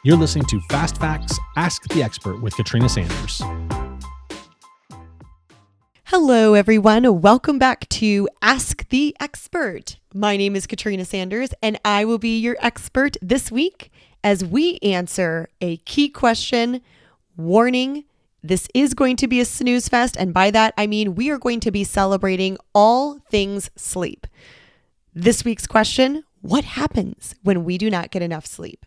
You're listening to Fast Facts, Ask the Expert with Katrina Sanders. Hello, everyone. Welcome back to Ask the Expert. My name is Katrina Sanders, and I will be your expert this week as we answer a key question. Warning, this is going to be a snooze fest, and by that, I mean we are going to be celebrating all things sleep. This week's question, what happens when we do not get enough sleep?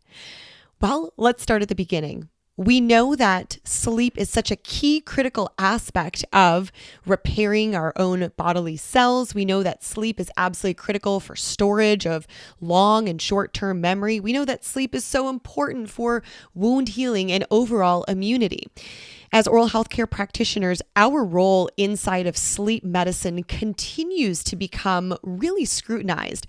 Well, let's start at the beginning. We know that sleep is such a key critical aspect of repairing our own bodily cells. We know that sleep is absolutely critical for storage of long and short-term memory. We know that sleep is so important for wound healing and overall immunity. As oral healthcare practitioners, our role inside of sleep medicine continues to become really scrutinized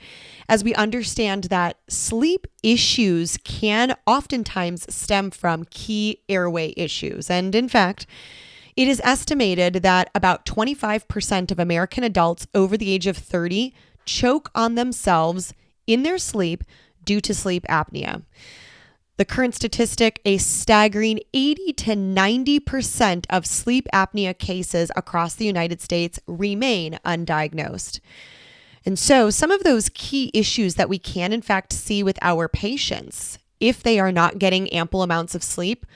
as we understand that sleep issues can oftentimes stem from key airway issues. And in fact, it is estimated that about 25% of American adults over the age of 30 choke on themselves in their sleep due to sleep apnea. The current statistic, a staggering 80 to 90% of sleep apnea cases across the United States remain undiagnosed. And so some of those key issues that we can in fact see with our patients, if they are not getting ample amounts of sleep,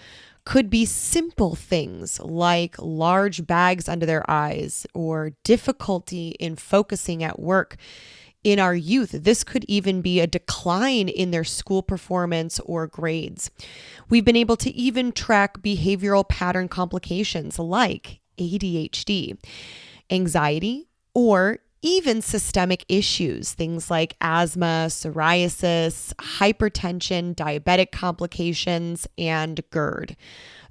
could be simple things like large bags under their eyes or difficulty in focusing at work. In our youth, this could even be a decline in their school performance or grades. We've been able to even track behavioral pattern complications like ADHD, anxiety, or even systemic issues, things like asthma, psoriasis, hypertension, diabetic complications, and GERD.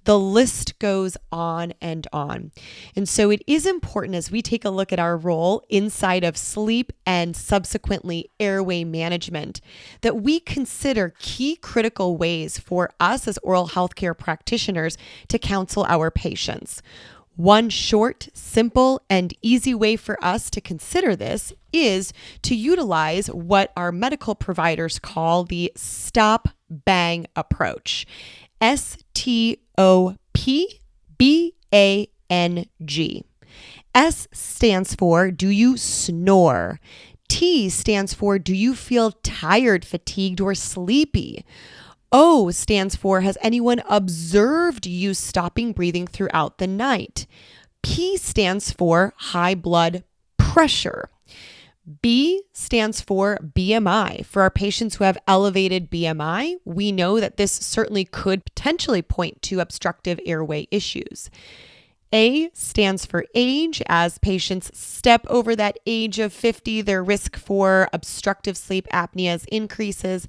The list goes on and on. And so it is important as we take a look at our role inside of sleep and subsequently airway management that we consider key critical ways for us as oral healthcare practitioners to counsel our patients. One short, simple, and easy way for us to consider this is to utilize what our medical providers call the stop bang approach. STOPBANG. S stands for, do you snore? T stands for, do you feel tired, fatigued, or sleepy? O stands for, has anyone observed you stopping breathing throughout the night? P stands for high blood pressure. B stands for BMI. For our patients who have elevated BMI, we know that this certainly could potentially point to obstructive airway issues. A stands for age. As patients step over that age of 50, their risk for obstructive sleep apneas increases.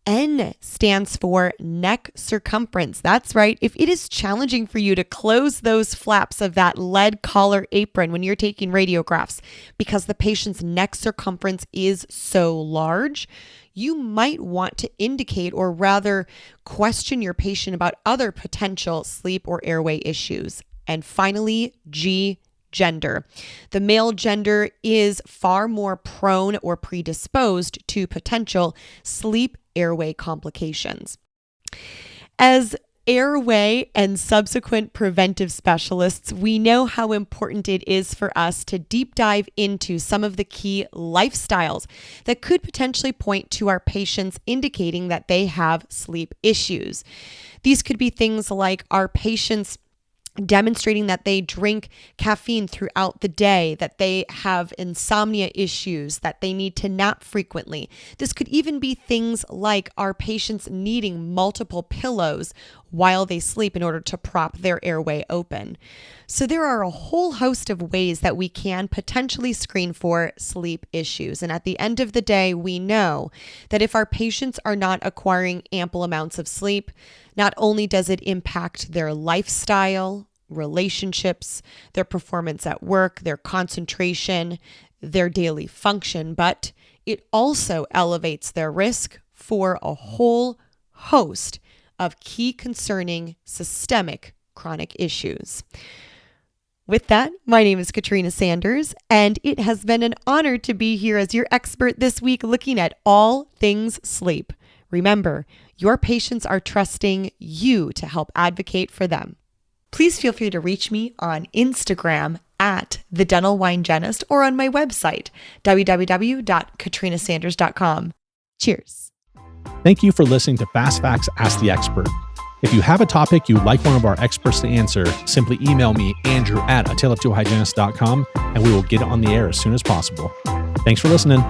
N stands for neck circumference. That's right. If it is challenging for you to close those flaps of that lead collar apron when you're taking radiographs because the patient's neck circumference is so large, you might want to indicate or rather question your patient about other potential sleep or airway issues. And finally, G, gender. The male gender is far more prone or predisposed to potential sleep airway complications. As airway and subsequent preventive specialists, we know how important it is for us to deep dive into some of the key lifestyles that could potentially point to our patients indicating that they have sleep issues. These could be things like our patients demonstrating that they drink caffeine throughout the day, that they have insomnia issues, that they need to nap frequently. This could even be things like our patients needing multiple pillows while they sleep in order to prop their airway open. So there are a whole host of ways that we can potentially screen for sleep issues. And at the end of the day, we know that if our patients are not acquiring ample amounts of sleep, not only does it impact their lifestyle, relationships, their performance at work, their concentration, their daily function, but it also elevates their risk for a whole host of key concerning systemic chronic issues. With that, my name is Katrina Sanders, and it has been an honor to be here as your expert this week looking at all things sleep. Remember, your patients are trusting you to help advocate for them. Please feel free to reach me on Instagram at The Dental Wine Hygienist or on my website, www.katrinasanders.com. Cheers. Thank you for listening to Fast Facts Ask the Expert. If you have a topic you'd like one of our experts to answer, simply email me, Andrew at ataleoftoahygienist.com, and we will get it on the air as soon as possible. Thanks for listening.